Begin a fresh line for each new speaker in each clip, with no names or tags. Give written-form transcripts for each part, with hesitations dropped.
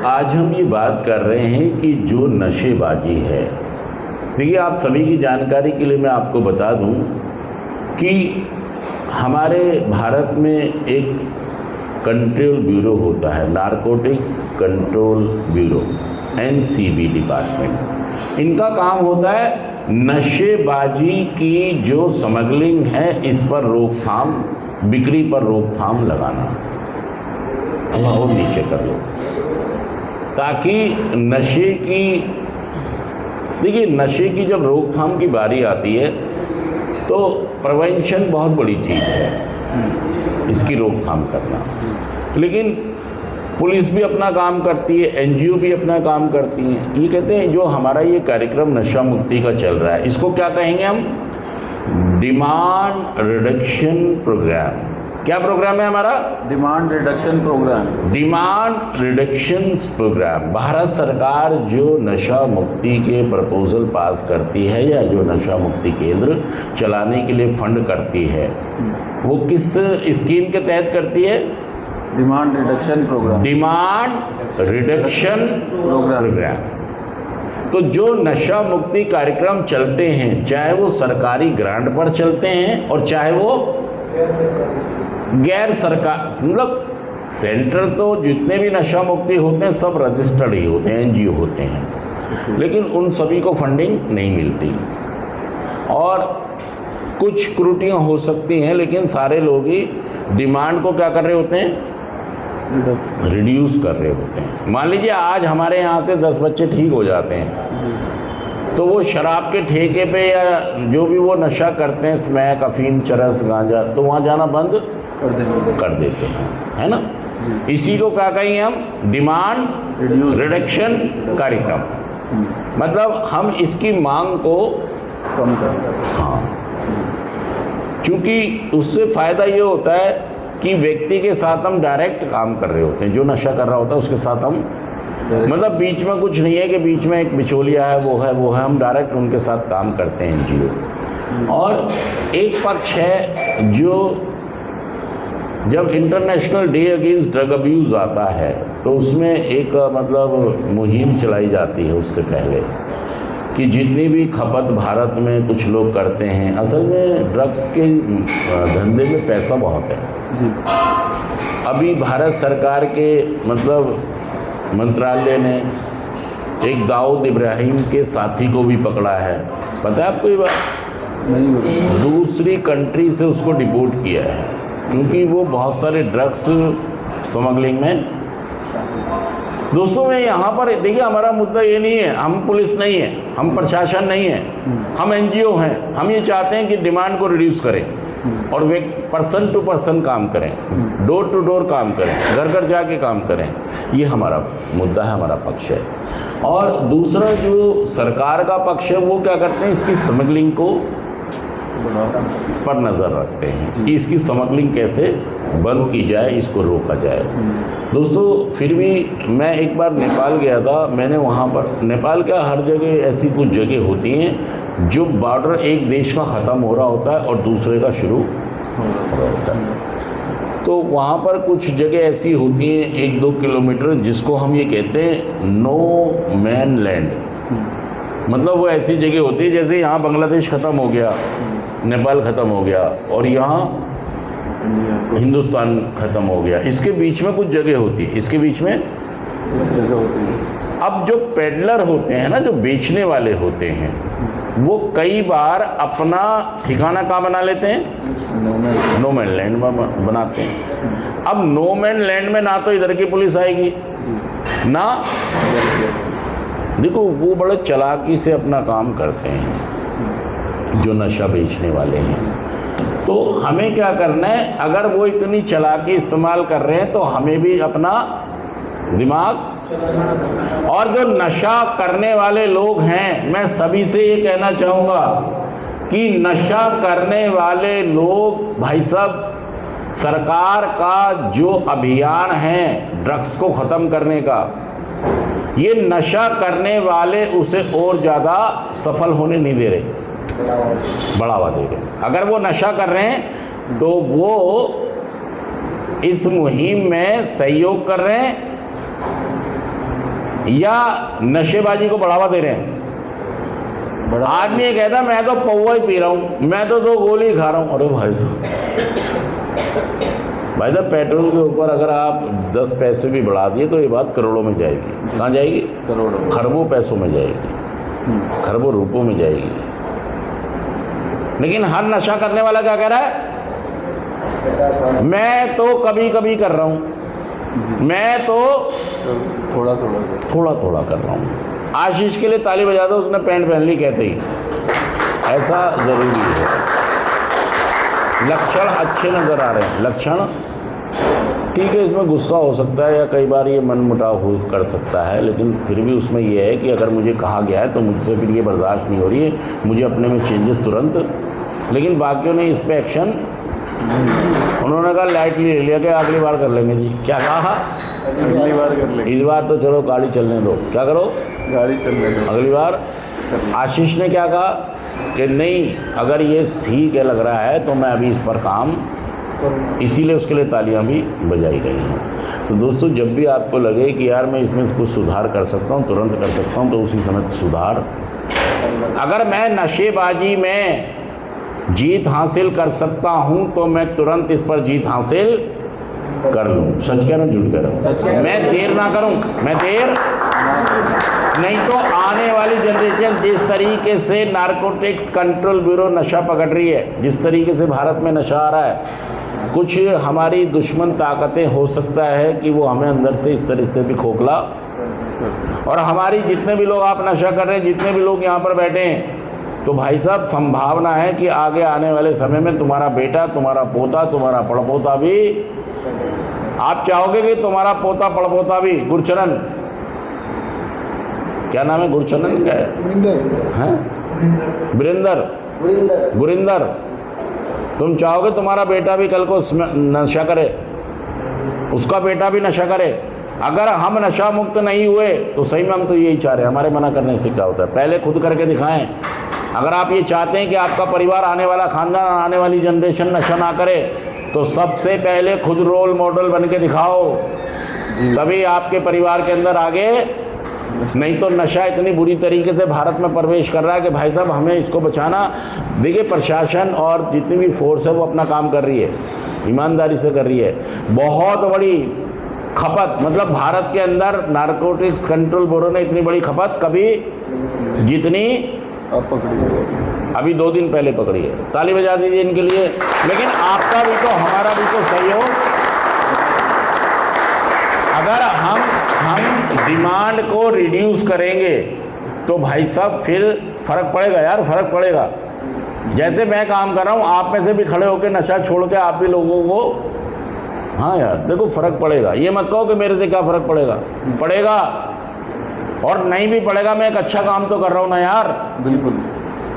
आज हम ये बात कर रहे हैं कि जो नशेबाजी है, देखिए आप सभी की जानकारी के लिए मैं आपको बता दूं कि हमारे भारत में एक कंट्रोल ब्यूरो होता है, narcotics control bureau, NCB department. इनका काम होता है नशेबाजी की जो स्मगलिंग है इस पर रोकथाम, बिक्री पर रोकथाम लगाना। और नीचे कर लो ताकि नशे की, देखिए नशे की जब रोकथाम की बारी आती है तो प्रिवेंशन बहुत बड़ी चीज़ है, इसकी रोकथाम करना। लेकिन पुलिस भी अपना काम करती है, NGO भी अपना काम करती हैं। ये कहते हैं जो हमारा ये कार्यक्रम नशा मुक्ति का चल रहा है, इसको क्या कहेंगे हम? Demand reduction programme. क्या प्रोग्राम है हमारा?
Demand reduction programme.
Demand reduction programme. Bharat सरकार जो नशा मुक्ति के प्रपोजल पास करती है या जो नशा मुक्ति केंद्र चलाने के लिए फंड करती है, वो किस स्कीम के तहत करती है?
Demand reduction programme.
Demand reduction programme. तो जो नशा मुक्ति कार्यक्रम चलते हैं, चाहे वो सरकारी ग्रांट पर चलते हैं और चाहे वो गैर सरकार, मतलब सेंटर तो जितने भी नशा मुक्ति होते हैं सब रजिस्टर्ड ही होते हैं, NGO होते हैं, लेकिन उन सभी को फंडिंग नहीं मिलती और कुछ त्रुटियां हो सकती हैं, लेकिन सारे लोग ही डिमांड को क्या कर रहे होते हैं? रिड्यूस कर रहे होते हैं। मान लीजिए आज हमारे यहाँ से 10 बच्चे ठीक हो जाते हैं तो वो शराब के ठेके पे या जो भी वो नशा करते हैं, स्मैक, अफीम, चरस, गांजा, तो वहाँ जाना बंद कर देते हैं, है ना। इसी को क्या कहेंगे हम? डिमांड रिडक्शन कार्यक्रम। मतलब हम इसकी मांग को
कम कर।
हाँ, क्योंकि उससे फ़ायदा ये होता है कि व्यक्ति के साथ हम डायरेक्ट काम कर रहे होते हैं, जो नशा कर रहा होता है उसके साथ हम, मतलब बीच में कुछ नहीं है कि बीच में एक बिचौलिया है, वो है, हम डायरेक्ट उनके साथ काम करते हैं NGO। और एक पक्ष है जो जब international day against drug abuse आता है तो उसमें एक मतलब मुहिम चलाई जाती है उससे पहले कि जितनी भी खपत भारत में कुछ लोग करते हैं, असल में ड्रग्स के धंधे में पैसा बहुत है जी। अभी भारत सरकार के मतलब मंत्रालय ने एक दाऊद इब्राहिम के साथी को भी पकड़ा है, पता है आपको ये बात? नहीं। दूसरी कंट्री से उसको डिपोर्ट किया है क्योंकि वो बहुत सारे ड्रग्स स्मगलिंग में। दोस्तों मैं यहाँ पर देखिए, हमारा मुद्दा ये नहीं है, हम पुलिस नहीं है, हम प्रशासन नहीं है, हम NGO हैं। हम ये चाहते हैं कि डिमांड को रिड्यूस करें और वे पर्सन टू पर्सन काम करें, डोर टू डोर काम करें, घर घर जाके काम करें। ये हमारा मुद्दा है, हमारा पक्ष है। और दूसरा जो सरकार का पक्ष है वो क्या करते हैं? इसकी स्मगलिंग को पर नज़र रखते हैं कि इसकी स्मगलिंग कैसे बंद की जाए, इसको रोका जाए। दोस्तों फिर भी मैं एक बार नेपाल गया था, मैंने वहाँ पर, नेपाल क्या हर जगह ऐसी कुछ जगह होती हैं जो बॉर्डर एक देश का ख़त्म हो रहा होता है और दूसरे का शुरू हो रहा होता है। तो वहाँ पर कुछ जगह ऐसी होती हैं 1-2 किलोमीटर, जिसको हम ये कहते हैं नो मैन लैंड। मतलब वो ऐसी जगह होती है जैसे यहाँ बांग्लादेश ख़त्म हो गया, नेपाल ख़त्म हो गया और यहाँ हिंदुस्तान ख़त्म हो गया, इसके बीच में कुछ जगह होती है, इसके बीच में जगह होती है। अब जो पेडलर होते हैं ना, जो बेचने वाले होते हैं, वो कई बार अपना ठिकाना कहाँ बना लेते हैं? नो मैन लैंड में बनाते हैं। अब नो मैन लैंड में ना तो इधर की पुलिस आएगी ना, देखो वो बड़े चालाकी से अपना काम करते हैं जो नशा बेचने वाले हैं। तो हमें क्या करना है? अगर वो इतनी चालाकी इस्तेमाल कर रहे हैं तो हमें भी अपना दिमाग, और जो नशा करने वाले लोग हैं, मैं सभी से ये कहना चाहूँगा कि नशा करने वाले लोग, भाई साहब, सरकार का जो अभियान है ड्रग्स को ख़त्म करने का, ये नशा करने वाले उसे और ज़्यादा सफल होने नहीं दे रहे, बढ़ावा दे रहे। अगर वो नशा कर रहे हैं तो वो इस मुहिम में सहयोग कर रहे हैं या नशेबाजी को बढ़ावा दे रहे हैं।
बड़ा
आदमी ये कहता है मैं तो पौवा ही पी रहा हूँ, मैं तो 2 गोली खा रहा हूँ। अरे भाई साहब पेट्रोल के ऊपर अगर आप 10 पैसे भी बढ़ा दिए तो ये बात करोड़ों में जाएगी। कहाँ जाएगी?
करोड़ों,
खरबों पैसों में जाएगी, खरबों रुपयों में जाएगी। लेकिन हर नशा करने वाला क्या कह रहा है? मैं तो कभी कभी कर रहा हूँ, मैं तो
थोड़ा
थोड़ा कर रहा हूँ। आशीष के लिए ताली बजा दो, उसने पैंट पहन ली कहते ही। ऐसा जरूरी है। लक्षण अच्छे नजर आ रहे हैं, लक्षण ठीक है। इसमें गुस्सा हो सकता है या कई बार ये मन मुटाव हो कर सकता है, लेकिन फिर भी उसमें ये है कि अगर मुझे कहा गया है तो मुझसे फिर ये बर्दाश्त नहीं हो रही है, मुझे अपने में चेंजेस तुरंत। लेकिन बाकियों ने इस पर एक्शन, उन्होंने कहा लाइटली ले लिया कि अगली बार कर लेंगे जी। क्या कहा?
अगली बार कर लेंगे,
इस बार तो चलो गाड़ी चलने दो। क्या करो?
गाड़ी चलने दो,
अगली बार। आशीष ने क्या कहा कि नहीं, अगर ये ठीक है लग रहा है तो मैं अभी इस पर काम, इसीलिए उसके लिए तालियां भी बजाई गई हैं। तो दोस्तों, जब भी आपको लगे कि यार मैं इसमें कुछ सुधार कर सकता हूँ, तुरंत कर सकता हूँ, तो उसी समय सुधार। अगर मैं नशेबाजी में जीत हासिल कर सकता हूँ तो मैं तुरंत इस पर जीत हासिल कर लूँ। सच कह रहा हूँ, झूठ कह रहा हूँ? मैं देर ना करूँ, मैं देर नहीं तो आने वाली जनरेशन जिस तरीके से नारकोटिक्स कंट्रोल ब्यूरो नशा पकड़ रही है, जिस तरीके से भारत में नशा आ रहा है, कुछ हमारी दुश्मन ताकतें हो सकता है कि वो हमें अंदर से इस तरीके से भी खोखला, और हमारी जितने भी लोग आप नशा कर रहे हैं, जितने भी लोग यहाँ पर बैठे हैं, तो भाई साहब संभावना है कि आगे आने वाले समय में तुम्हारा बेटा, तुम्हारा पोता, तुम्हारा पड़पोता भी, आप चाहोगे कि तुम्हारा पोता पड़पोता भी, गुरचरण, क्या नाम है गुरचरण, क्या है? गुरिंदर, तुम चाहोगे तुम्हारा बेटा भी कल को नशा करे, उसका बेटा भी नशा करे? अगर हम नशा मुक्त नहीं हुए तो सही में हम तो यही चाह रहे हैं। हमारे मना करने से क्या होता है? पहले खुद करके दिखाएं। अगर आप ये चाहते हैं कि आपका परिवार, आने वाला खानदान, आने वाली जनरेशन नशा ना करे, तो सबसे पहले खुद रोल मॉडल बन के दिखाओ, तभी आपके परिवार के अंदर आगे। नहीं तो नशा इतनी बुरी तरीके से भारत में प्रवेश कर रहा है कि भाई साहब हमें इसको बचाना। देखिए, प्रशासन और जितनी भी फोर्स है वो अपना काम कर रही है, ईमानदारी से कर रही है। बहुत बड़ी खपत, मतलब भारत के अंदर नारकोटिक्स कंट्रोल ब्यूरो ने इतनी बड़ी खपत कभी जितनी अभी 2 दिन पहले पकड़ी है। ताली बजा दीजिए इनके लिए। लेकिन आपका भी तो, हमारा भी तो सहयोग। अगर हम डिमांड को रिड्यूस करेंगे तो भाई साहब फिर फर्क पड़ेगा यार, फर्क पड़ेगा। जैसे मैं काम कर रहा हूँ, आप में से भी खड़े होकर नशा छोड़ के आप भी लोगों को, हाँ यार देखो फर्क पड़ेगा। ये मत कहो कि मेरे से क्या फर्क पड़ेगा, पड़ेगा। और नहीं भी पड़ेगा, मैं एक अच्छा काम तो कर रहा हूँ ना यार।
बिल्कुल,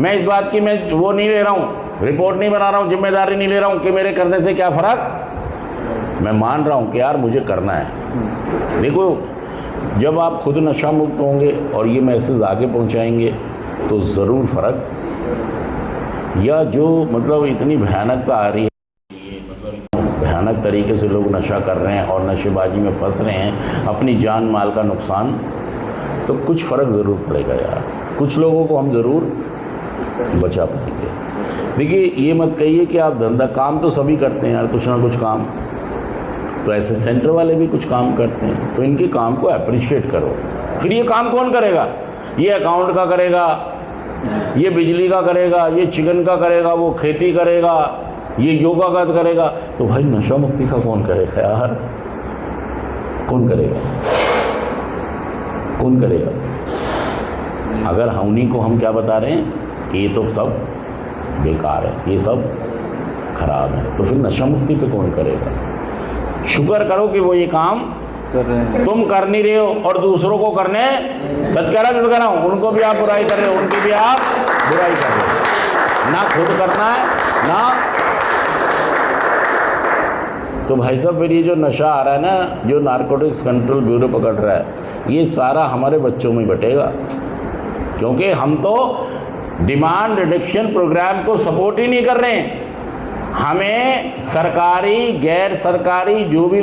मैं इस बात की मैं वो नहीं ले रहा हूँ, रिपोर्ट नहीं बना रहा हूँ, जिम्मेदारी नहीं ले रहा हूँ कि मेरे करने से क्या फ़र्क। मैं मान रहा हूँ कि यार मुझे करना है। देखो, जब आप खुद नशा मुक्त होंगे और ये मैसेज आगे पहुँचाएंगे तो ज़रूर फ़र्क। या जो मतलब इतनी भयानकता आ रही है, भयानक तरीके से लोग नशा कर रहे हैं और नशेबाजी में फंस रहे हैं, अपनी जान माल का नुकसान, तो कुछ फ़र्क ज़रूर पड़ेगा यार। कुछ लोगों को हम ज़रूर बचा पाएंगे। देखिए, ये मत कहिए कि आप धंधा, काम तो सभी करते हैं यार, कुछ ना कुछ काम। तो ऐसे सेंटर वाले भी कुछ काम करते हैं, तो इनके काम को अप्रिशिएट करो। फिर ये काम कौन करेगा? ये अकाउंट का करेगा, ये बिजली का करेगा, ये चिकन का करेगा, वो खेती करेगा, ये योगा का करेगा। तो भाई नशा मुक्ति का कौन करेगा यार? कौन करेगा? कौन करेगा? अगर उन्हीं को हम क्या बता रहे हैं कि ये तो सब बेकार है, ये सब खराब है, तो फिर नशा मुक्ति पे कौन करेगा? शुक्र करो कि वो ये काम
कर रहे हैं,
तुम कर नहीं रहे हो और दूसरों को करने, सच कह रहा हूँ, झूठ कह रहा हूँ, उनको भी आप बुराई कर रहे हो, उनकी भी आप बुराई कर रहे हो। ना खुद करना है ना। तो भाई साहब, फिर ये जो नशा आ रहा है ना, जो नारकोटिक्स कंट्रोल ब्यूरो पकड़ रहा है, ये सारा हमारे बच्चों में बटेगा। क्योंकि हम तो डिमांड रिडक्शन प्रोग्राम को सपोर्ट ही नहीं कर रहे हैं। हमें सरकारी, गैर सरकारी जो भी